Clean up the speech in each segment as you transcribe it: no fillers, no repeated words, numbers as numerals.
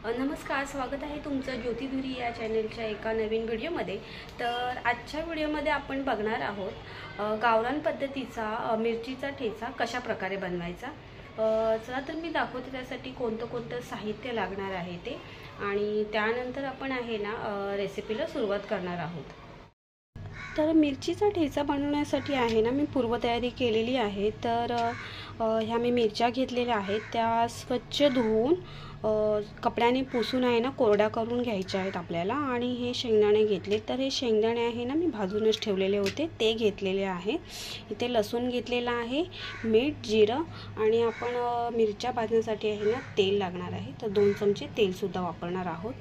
नमस्कार, स्वागत आहे तुमचं ज्योतिधुरी या चॅनलच्या एका नवीन व्हिडिओमध्ये। तर आजच्या व्हिडिओमध्ये आपण बघणार आहोत गावरान पद्धतीचा मिरचीचा ठेचा कशा प्रकारे बनवायचा। चला तर मी दाखवते त्यासाठी कोणतं साहित्य लागणार आहे ते, आणि त्यानंतर आपण आहे ना रेसिपीला सुरुवात करणार आहोत। तर मिरचीचा ठेचा बनवण्यासाठी आहे ना मी पूर्वतयारी केलेली आहे। तर ह्या मी मिरच्या घेतलेल्या आहेत, त्या स्वच्छ धुवून कपड्याने पुसून आहे ना कोरड्या करून घ्यायच्या आहेत आपल्याला। आणि हे शेंगदाणे घेतले, तर हे शेंगदाणे आहे ना मी भाजूनच ठेवलेले होते ते घेतलेले आहे। इथे लसूण घेतलेला आहे, मीठ, जिरं, आणि आपण मिरच्या भाजण्यासाठी आहे ना तेल लागणार आहे, तर 2 चमचे तेलसुद्धा वापरणार आहोत।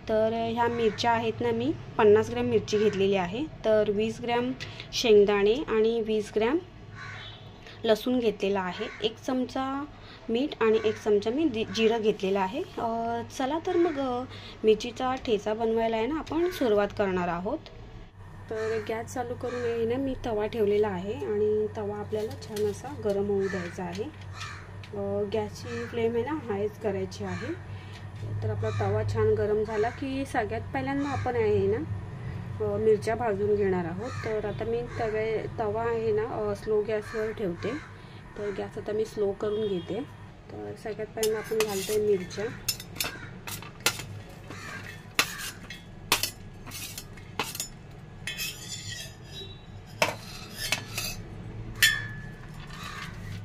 तर ह्या मिरच्या आहेत ना मी 50 ग्रॅम मिरची घेतलेली आहे, तर 20 ग्रॅम शेंगदाणे आणि 20 ग्रॅम लसूण घेतलेला आहे, 1 चमचा मीठ आणि 1 चमचा मी जिरं घेतलेलं आहे। चला तर मग मिरचीचा ठेचा बनवायला आहे ना आपण सुरुवात करणार आहोत। तर गॅस चालू करून आहे ना मी तवा ठेवलेला आहे, आणि तवा आपल्याला छान असा गरम होऊ द्यायचा आहे। गॅसची फ्लेम आहे ना हायच करायची आहे। तर आपला तवा छान गरम झाला की सगळ्यात पहिल्यांदा आपण आहे ना मिरच्या भाजून घेणार आहोत। तर आता मी तवा आहे ना स्लो गॅसवर ठेवते, तर गॅस आता मी स्लो करून घेते। तर सगळ्यात पहिल्यांदा आपण घालतोय मिरच्या।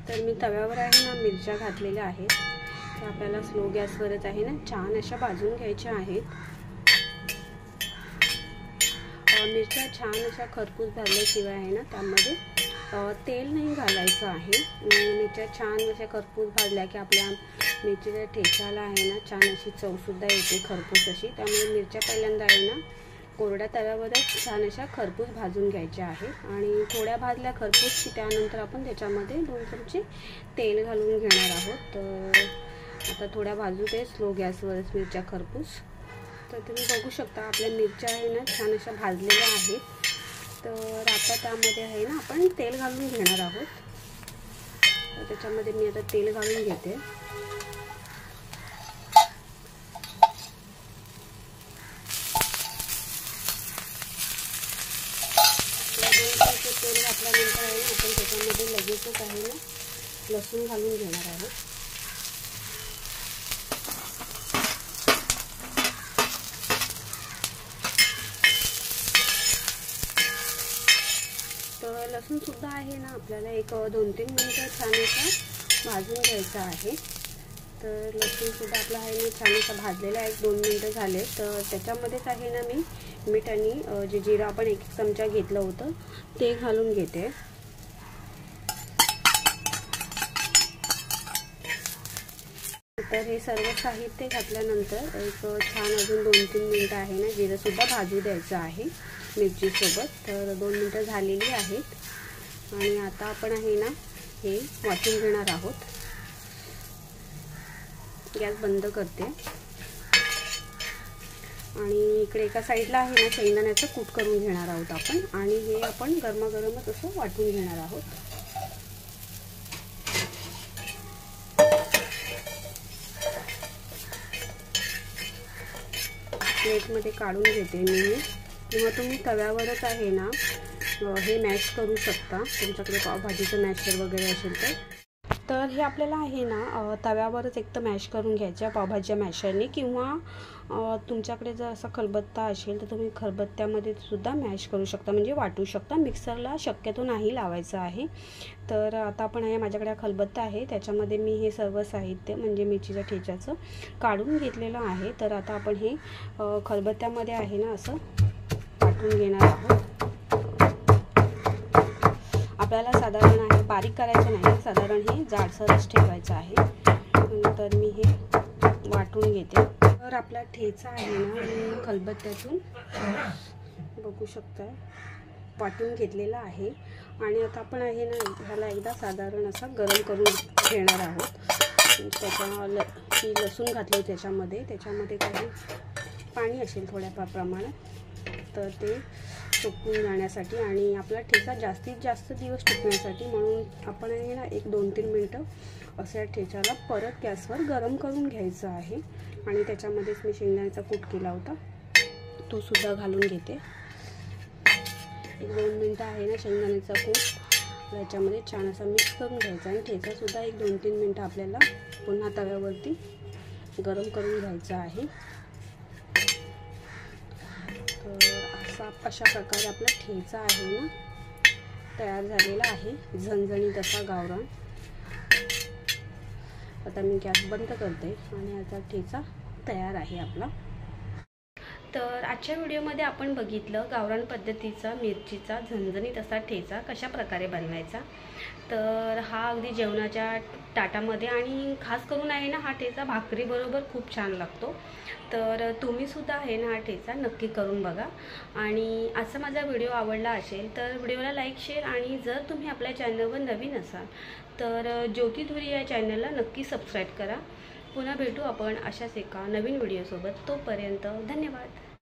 तर मी तव्यावर आहे ना मिरच्या घातलेल्या आहेत, तर आपल्याला स्लो गॅसवरच आहे ना छान अशा भाजून घ्यायच्या आहेत। मिरच्या छान अशा खरपूस भाजल्याशिवाय आहे ना त्यामध्ये तेल नाही घालायचं आहे। मिरच्या छान अशा खरपूस भाजल्या की आपल्या मिरचीच्या ठेच्याला आहे ना छान अशी चवसुद्धा येते खरपूस अशी। त्यामुळे मिरच्या पहिल्यांदा आहे ना कोरड्या तव्यावरच छान अशा खरपूस भाजून घ्यायच्या आहेत, आणि थोड्या भाजल्या खरपूस की त्यानंतर आपण त्याच्यामध्ये 2 चमचे तेल घालून घेणार आहोत। तर आता थोड्या भाजू दे स्लो गॅसवरच मिरच्या खरपूस। तर तुम्ही बघू शकता आपल्या मिरच्या आहे ना छान अशा भाजलेल्या आहेत। तर आता त्यामध्ये आहे ना आपण तेल घालून घेणार आहोत। तर त्याच्यामध्ये मी आता तेल घालून घेते। तेल घातल्यानंतर आहे ना आपण त्याच्यामध्ये लगेचच आहे ना लसूण घालून घेणार आहोत। तर लसूण सुद्धा आहे ना आपल्याला एक 2-3 मिनिटं छान असा भाजून घ्यायचा आहे। तर लसूण सुद्धा आपला आहे ना छान असा भाजलेला आहे, 1-2 मिनिटं झाले। तर त्याच्यामध्येच आहे ना मी मीठ आणि जे जिरं आपण 1 चमचा घेतलं होतं ते घालून घेते। तर हे सर्व साहित्य घातल्यानंतर एक छान अजून 2-3 मिनिटं आहे ना जिरं सुद्धा भाजू द्यायचं आहे मिरची सोबत। तर 2 मिनिटं झालेली आहेत, आणि आता आपण आहे ना हे वाटून घेणार आहोत। गॅस बंद करते, आणि इकडे एका साईडला आहे ना शेंगदाण्याचं कूट करून घेणार आहोत आपण, आणि हे आपण गरमागरमच असं वाटून घेणार आहोत। प्लेटमध्ये काढून घेते मी, किंवा तुम्ही तव्यावरच आहे ना हे मॅश करू शकता, तुमच्याकडे पावभाजीचं मॅशर वगैरे असेल तर हे आपल्याला आहे ना तव्यावरच एक तर मॅश करून घ्यायच्या पावभाजीच्या मॅशरने, किंवा तुमच्याकडे जर असा खलबत्ता असेल तर तुम्ही खलबत्त्यामध्ये सुद्धा मॅश करू शकता, म्हणजे वाटू शकता। मिक्सरला शक्यतो नाही लावायचं आहे। तर आता आपण आहे माझ्याकडे खलबत्ता आहे, त्याच्यामध्ये मी हे सर्व साहित्य म्हणजे मिरचीच्या ठेच्याचं काढून घेतलेलं आहे। तर आता आपण हे खलबत्त्यामध्ये आहे ना असं वाटून घेणार आहोत। आपल्याला साधारण आहे बारीक करायचं नाही, साधारण हे जाडसरच ठेवायचं आहे। तर मी हे वाटून घेते। तर आपला ठेचा आहे ना मी खलबत्त्यातून बघू शकता वाटून घेतलेला आहे, आणि आता आपण आहे ना ह्याला एकदा साधारण असा गरम करून घेणार आहोत। त्याच्या लसूण घातले त्याच्यामध्ये काही पाणी असेल थोड्या प्रमाणात, तर ते सुकून जाण्यासाठी आणि आपला ठेचा जास्तीत जास्त दिवस टिकण्यासाठी, म्हणून आपण आहे ना 1-2-3 मिनिटं असं ठेच्याला परत गॅसवर गरम करून घ्यायचं आहे आणि त्याच्यामध्येच मी शेंगदाण्याचा कूट केला होता तो सुद्धा घालून घेते। 1-2 मिनटं आहे ना शेंगदाण्याचा कूट याच्यामध्ये छान असा मिक्स करून घ्यायचा आणि ठेचासुद्धा 1-2-3 मिनटं आपल्याला पुन्हा तव्यावरती गरम करून घ्यायचा आहे। तर अशा प्रकारे आपला ठेचा आहे ना तयार झालेला आहे, झणझणीत असा गावरान। आता मी गॅस बंद करते आणि आता ठेचा तयार आहे आपला। तर आजच्या व्हिडिओमध्ये आपण बघितलं गावरान पद्धतीचा मिरचीचा झणझणीत असा ठेचा कशा प्रकारे बनवायचा। तर हा अगदी जेवणाच्या ताटामध्ये आणि खास करून आहे ना हा ठेचा भाकरी बरोबर खूप छान लागतो। तर तुम्ही सुद्धा आहे ना हा ठेचा नक्की करून बघा आणि आजचा माझा व्हिडिओ आवडला असेल तर व्हिडिओला लाईक शेअर आणि जर तुम्ही आपल्या चॅनलवर नवीन असाल तर ज्योती धुरी या चॅनलला नक्की सबस्क्राईब करा। पुन्हा भेटू आपण अशाच एका नवीन व्हिडिओसोबत, तोपर्यंत धन्यवाद।